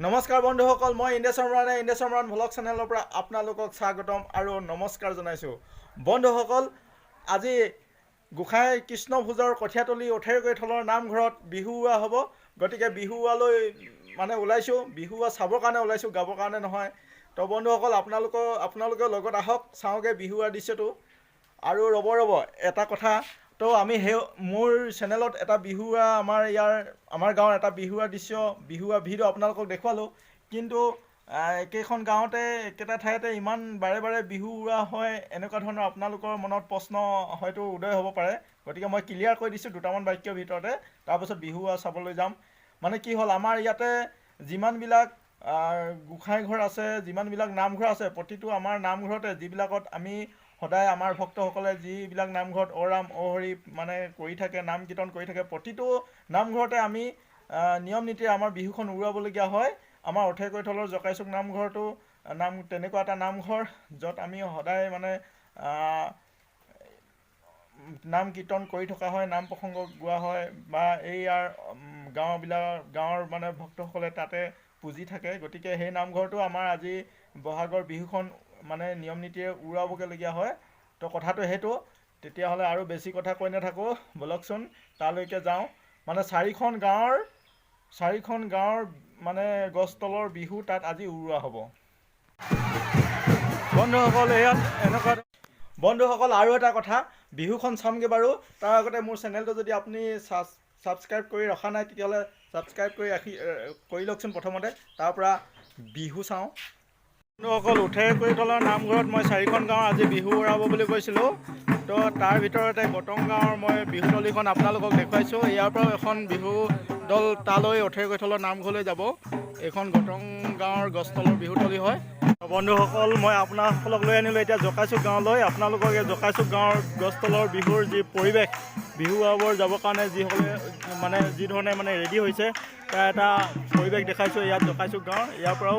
নমস্কাৰ বন্ধুসকল, মই ইন্দ্ৰ শৰ্মা ভ্লগ চেনেলৰ পৰা আপোনালোকক স্বাগতম আৰু নমস্কাৰ জনাইছোঁ। বন্ধুসকল, আজি গোসাঁই কৃষ্ণ ভোজৰ কঠীয়াতলী অথেৰকৈথলৰ নামঘৰত বিহুৱা হ'ব। গতিকে বিহুৱালৈ ওলাইছোঁ, বিহুৱা চাবৰ কাৰণে ওলাইছোঁ, গাবৰ কাৰণে নহয়। তো বন্ধুসকল, আপোনালোকে লগত আহক, চাওঁগৈ বিহুৱাৰ দৃশ্যটো। আৰু ৰ'ব এটা কথা, তো আমি মোৰ চেনেলত এটা বিহুৱা আমাৰ গাঁৱৰ এটা বিহুৱা দৃশ্য, বিহুৱা ভিডিঅ' আপোনালোকক দেখুৱালোঁ। কিন্তু একেখন গাঁৱতে একেটা ঠাইতে ইমান বাৰে বিহু উৰা হয়, এনেকুৱা ধৰণৰ আপোনালোকৰ মনত প্ৰশ্ন হয়তো উদয় হ'ব পাৰে। গতিকে মই ক্লিয়াৰ কৰি দিছোঁ দুটামান বাক্যৰ ভিতৰতে, তাৰপাছত বিহুৱা চাবলৈ যাম। কি হ'ল, আমাৰ ইয়াতে যিমানবিলাক গোসাঁই ঘৰ আছে, যিমানবিলাক নামঘৰ আছে, প্ৰতিটো আমাৰ নামঘৰতে যিবিলাকত আমি সদায় আমাৰ ভক্তসকলে যিবিলাক নামঘৰত অৰাম অহৰি কৰি থাকে, নাম কীৰ্তন কৰি থাকে, প্ৰতিটো নামঘৰতে আমি নিয়ম নীতিৰে আমাৰ বিহুখন উৰুৱাবলগীয়া হয়। আমাৰ অথেৰকৈথলৰ জকাইচুক নামঘৰটো তেনেকুৱা এটা নামঘৰ, য'ত আমি সদায় নাম কীৰ্তন কৰি থকা হয়, নাম প্ৰসংগ গোৱা হয়, বা গাঁৱৰ ভক্তসকলে তাতে পুজি থাকে। গতিকে সেই নামঘৰটো আমাৰ আজি বহাগৰ বিহুখন নিয়ম নীতিৰে উৰুৱাবগৈলগীয়া হয়। তো কথাটো সেইটো। তেতিয়াহ'লে আৰু বেছি কথা কৈ নাথাকোঁ, ব'লকচোন তালৈকে যাওঁ। চাৰিখন গাঁৱৰ গছতলৰ বিহু তাত আজি উৰুৱা হ'ব। বন্ধুসকল, আৰু এটা কথা, বিহুখন চামগৈ বাৰু। তাৰ আগতে মোৰ চেনেলটো যদি আপুনি ছাবস্ক্ৰাইব কৰি ৰখা নাই, তেতিয়াহ'লে ছাবস্ক্ৰাইব কৰি লওকচোন প্ৰথমতে। তাৰপৰা বিহু চাওঁ। বন্ধুসকল, অথেৰকৈথলৰ নামঘৰত মই চাৰিখন গাঁৱৰ আজি বিহু উৰাব বুলি কৈছিলোঁ। তো তাৰ ভিতৰতে গটং গাঁৱৰ মই বিহুতলীখন আপোনালোকক দেখুৱাইছোঁ। ইয়াৰ পৰাও এখন বিহু দল তালৈ অথেৰকৈথলৰ নামঘৰলৈ যাব। এইখন গটং গাঁৱৰ গছতলৰ বিহুতলী হয়। বন্ধুসকল, মই আপোনালোকক লৈ আনিলোঁ এতিয়া জকাইচুক গাঁৱলৈ। আপোনালোকক এই জকাইচুক গাঁৱৰ গছতলৰ বিহুৰ যি পৰিৱেশ, বিহু উৰাবৰ যাবৰ কাৰণে যি ধৰণে ৰেডি হৈছে, তাৰ এটা পৰিৱেশ দেখাইছোঁ ইয়াত জকাইচুক গাঁৱৰ। ইয়াৰ পৰাও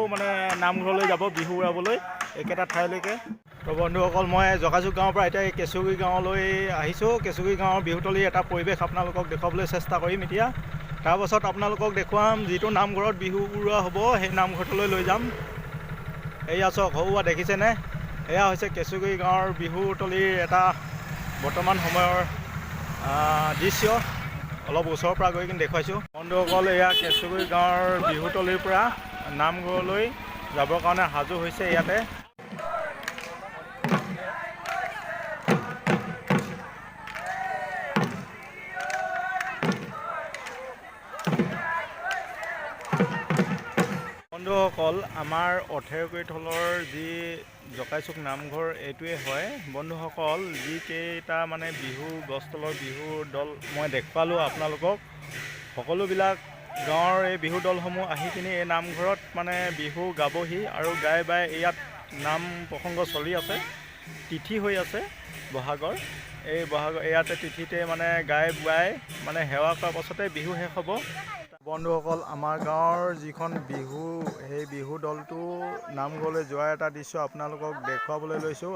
নামঘৰলৈ যাব বিহু উৰাবলৈ, একেটা ঠাইলৈকে। তো বন্ধুসকল, মই জকাইচুক গাঁৱৰ পৰা এতিয়া এই কেঁচুগুৰি গাঁৱলৈ আহিছোঁ। কেঁচুগুৰি গাঁৱৰ বিহুতলীৰ এটা পৰিৱেশ আপোনালোকক দেখুৱাবলৈ চেষ্টা কৰিম এতিয়া। তাৰপাছত আপোনালোকক দেখুৱাম যিটো নামঘৰত বিহু উৰুৱা হ'ব, সেই নামঘৰটোলৈ লৈ যাম। এয়া চাওক, সৌৱা দেখিছেনে? এয়া হৈছে কেঁচুগুৰি গাঁৱৰ বিহুতলীৰ এটা বৰ্তমান সময়ৰ দৃশ্য। অলপ ওচৰৰ পৰা গৈ কিন্তু দেখুৱাইছোঁ। বন্ধুসকল, এয়া কেঁচুগুৰি গাঁৱৰ বিহুতলীৰ পৰা নামঘৰলৈ যাবৰ কাৰণে সাজু হৈছে ইয়াতে। বন্ধুসকল, আমাৰ অথেৰকৈথলৰ যি জকাইচুক নামঘৰ এইটোৱে হয়। বন্ধুসকল, যিকেইটা বিহু গছতলৰ বিহু দল মই দেখুৱালোঁ আপোনালোকক, সকলোবিলাক গাঁৱৰ এই বিহু দলসমূহ আহি কিনি এই নামঘৰত বিহু গাবহি আৰু গাই বাই ইয়াত নাম প্ৰসংগ চলি আছে। তিথি হৈ আছে বহাগৰ। এই ইয়াতে তিথিতে গাই বাই সেৱা কৰাৰ পাছতে বিহু শেষ হ'ব। বন্ধুসকল, আমাৰ গাঁৱৰ যিখন বিহু, সেই বিহু দলটো নামঘৰলৈ যোৱাৰ এটা দৃশ্য আপোনালোকক দেখুৱাবলৈ লৈছোঁ।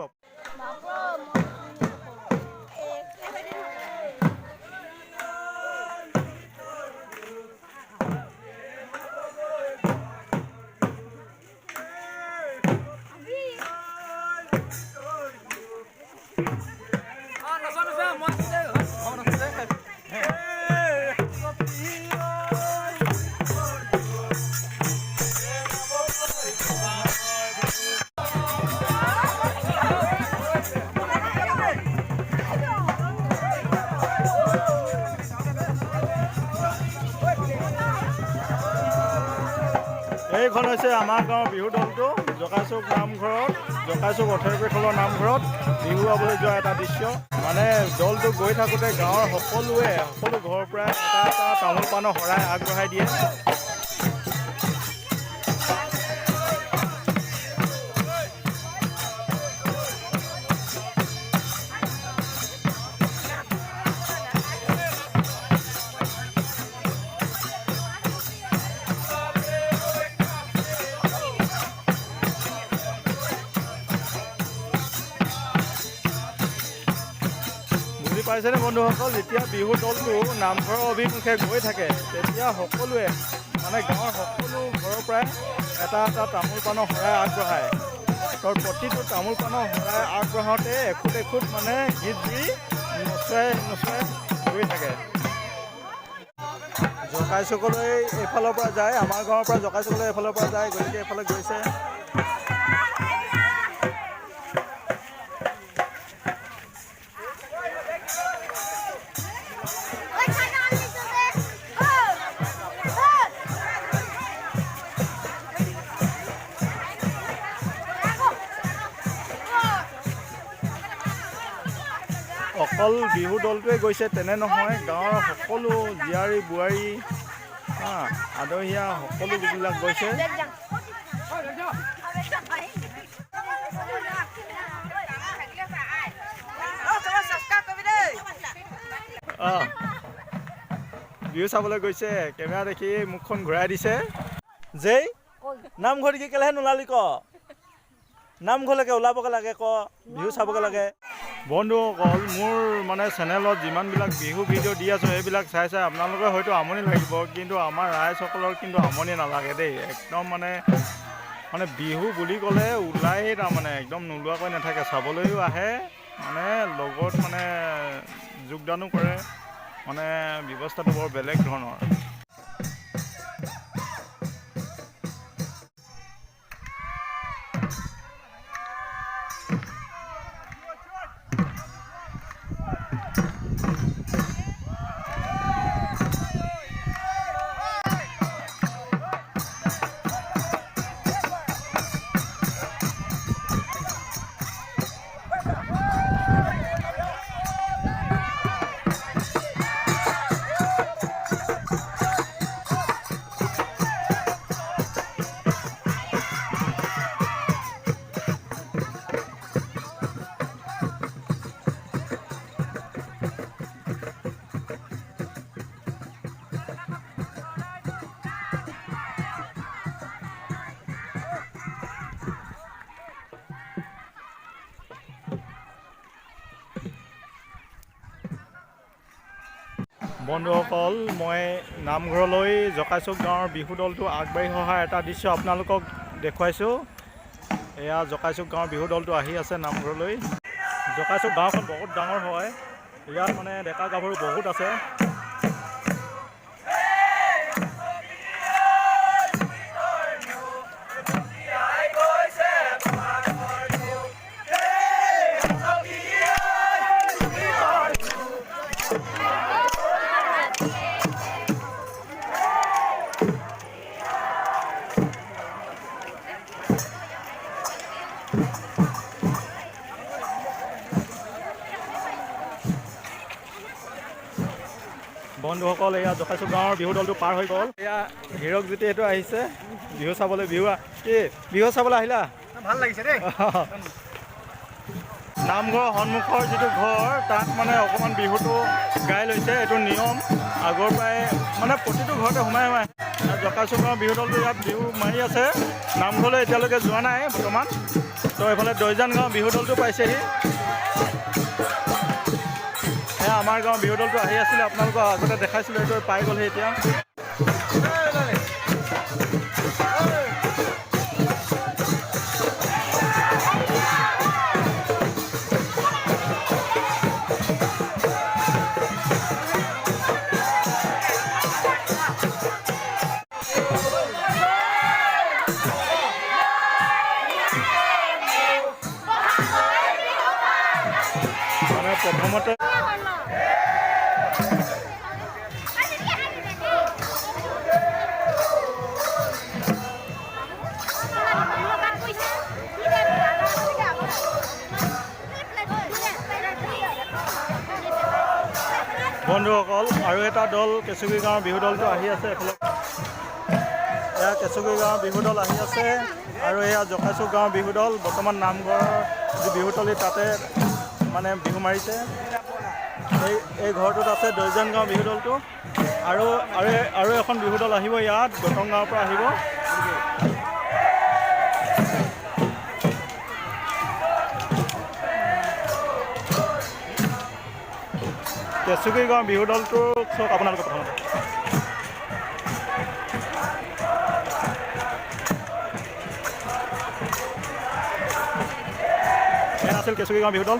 এইখন হৈছে আমাৰ গাঁৱৰ বিহু দলটো জকাইচুক নামঘৰত, জকাইচুক অথেৰকৈথলৰ নামঘৰত বিহু উৰাবলৈ যোৱা এটা দৃশ্য। দলটো গৈ থাকোঁতে গাঁৱৰ সকলো ঘৰৰ পৰা এটা তামোল পাণৰ শৰাই আগবঢ়াই দিয়ে। পাইছেনে বন্ধুসকল, যেতিয়া বিহু দলটো নামঘৰৰ অভিমুখে গৈ থাকে, তেতিয়া সকলোৱে গাঁৱৰ সকলো ঘৰৰ পৰা পৰাই এটা এটা তামোল পাণৰ শৰাই আগবঢ়ায়। তোৰ প্ৰতিটো তামোল পাণৰ শৰাই আগবঢ়াওঁতে এখুট এখুট মানে গীত দি নচুৱাই নচুৱাই গৈ থাকে। জকাই চুকলৈ এইফালৰ পৰা যায়, আমাৰ গাঁৱৰ পৰা জকাই চুকলৈ এইফালৰ পৰা যায়, গতিকে এইফালে গৈছে। অকল বিহু দলটোৱে গৈছে তেনে নহয়, গাঁৱৰ সকলো জীয়াৰী বোৱাৰী আদহীয়া সকলো যিবিলাক গৈছে। বিহু চাবলৈ গৈছে, কেমেৰা দেখি মুখখন ঘূৰাই দিছে। যেই নামঘৰ দেখি কেলেহে নোলালি ক, নামঘৰলৈকে ওলাবগৈ লাগে ক, বিহু চাবগৈ লাগে। বন্ধুসকল, মোৰ মানে চেনেলত যিমানবিলাক বিহু ভিডিঅ' দি আছোঁ সেইবিলাক চাই চাই আপোনালোকে হয়তো আমনি লাগিব, কিন্তু আমাৰ ৰাইজসকলৰ কিন্তু আমনি নালাগে দেই। একদম মানে বিহু বুলি ক'লে ওলাই তাৰমানে একদম নোলোৱাকৈ নাথাকে, চাবলৈও আহে, মানে লগত মানে যোগদানো কৰে, মানে ব্যৱস্থাটো বৰ বেলেগ ধৰণৰ। বন্ধুসকল, মই নামঘৰলৈ জকাইচুক গাঁৱৰ বিহু দলটো আগবাঢ়ি অহা এটা দৃশ্য আপোনালোকক দেখুৱাইছোঁ। এয়া জকাইচুক গাঁৱৰ বিহু দলটো আহি আছে নামঘৰলৈ। জকাইচুক গাঁওখন বহুত ডাঙৰ হয়, ইয়াত মানে ডেকা গাভৰু বহুত আছে। বন্ধুসকল, এয়া জকাইচুক গাঁৱৰ বিহু দলটো পাৰ হৈ গ'ল। এয়া হীৰক জ্যোতি এইটো আহিছে বিহু চাবলৈ। বিহু চাবলৈ আহিলা? ভাল লাগিছে দেই। নামঘৰৰ সন্মুখৰ যিটো ঘৰ, তাত মানে অকণমান বিহুটো গাই লৈছে। এইটো নিয়ম আগৰ পৰাই, মানে প্ৰতিটো ঘৰতে সোমাই সোমাই। জকাইচুক গাঁৱৰ বিহু দলটো ইয়াত বিহু মাৰি আছে। নামঘৰলৈ এতিয়ালৈকে যোৱা নাই বৰ্তমান। তো এইফালে দৈজান গাঁৱৰ বিহু দলটো পাইছেহি। আমাৰ গাঁৱৰ বিহু দলটো আহি আছিলে, আপোনালোকক আগতে দেখাইছিলোঁ, এইটো পাই গ'লহি এতিয়া। মানে প্ৰথমতে বন্ধুসকল, আৰু এটা দল কেঁচুগুৰি গাঁৱৰ বিহু দলটো আহি আছে এইফালে। এয়া কেঁচুগুৰি গাঁৱৰ বিহু দল আহি আছে, আৰু এয়া জকাইচুক গাঁৱৰ বিহু দল বৰ্তমান নামঘৰৰ যি বিহুতলী তাতে মানে বিহু মাৰিছে। এই ঘৰটোত আছে দৈজান গাঁৱৰ বিহু দলটো, আৰু এখন বিহু দল আহিব ইয়াত, গৌতম গাঁৱৰ পৰা আহিব। কেঁচুগুৰি গাঁৱৰ বিহু দলটোক চাওক আপোনালোকে প্ৰথমতে। আছিল কেঁচুকী গাঁও বিহু দল।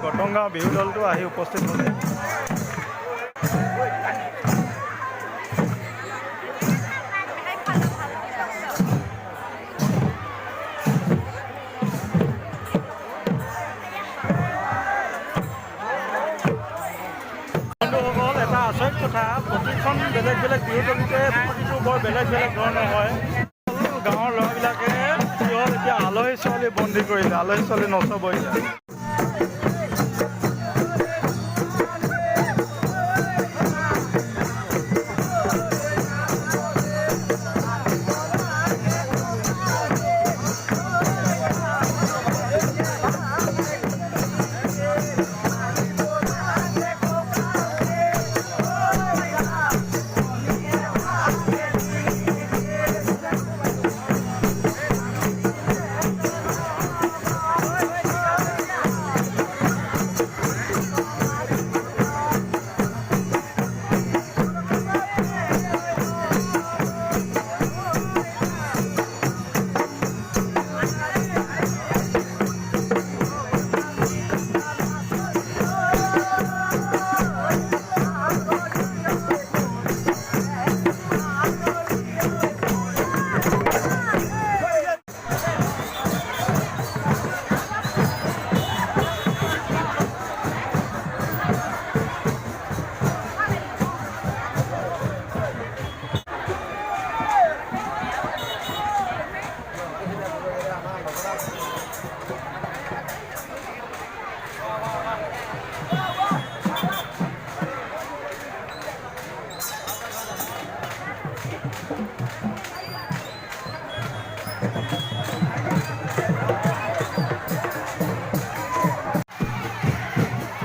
গটংগাঁও বিহু দলটো আহি উপস্থিত হৈছে। বন্ধুসকল, এটা আচৰিত কথা, প্ৰতিখন বেলেগ বেলেগ বিহু দলতে প্ৰতিটো বৰ বেলেগ বেলেগ ধৰণৰ হয়। গাঁৱৰ ল'ৰাবিলাকে সিহঁত এতিয়া আলহী ছোৱালী বন্দী কৰিলে, আলহী ছোৱালী নচবই যায়।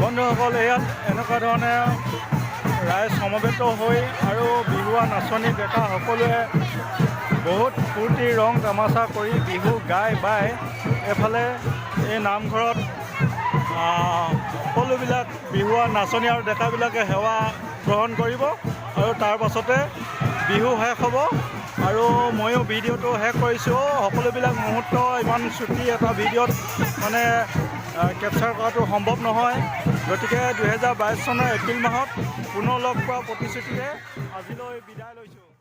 বন্ধুসকল ইয়াত এনেকুৱা ধৰণে ৰাইজ সমবেত হৈ আৰু বিহুৱা নাচনি ডেকা সকলোৱে বহুত ফূৰ্তি ৰং তামাচা কৰি বিহু গাই বাই এফালে এই নামঘৰত সকলোবিলাক বিহুৱা নাচনি আৰু ডেকাবিলাকে সেৱা গ্ৰহণ কৰিব আৰু তাৰ পাছতে বিহু শেষ হ'ব। আৰু ময়ো ভিডিঅ'টো শেষ কৰিছোঁ। সকলোবিলাক মুহূৰ্ত ইমান চুটি এটা ভিডিঅ'ত মানে কেপচাৰ কৰাটো সম্ভৱ নহয়। গতিকে 2022 চনৰ এপ্ৰিল মাহত পুনৰ লগ পোৱা প্ৰতিশ্ৰুতিৰে আজিলৈ বিদায় লৈছোঁ।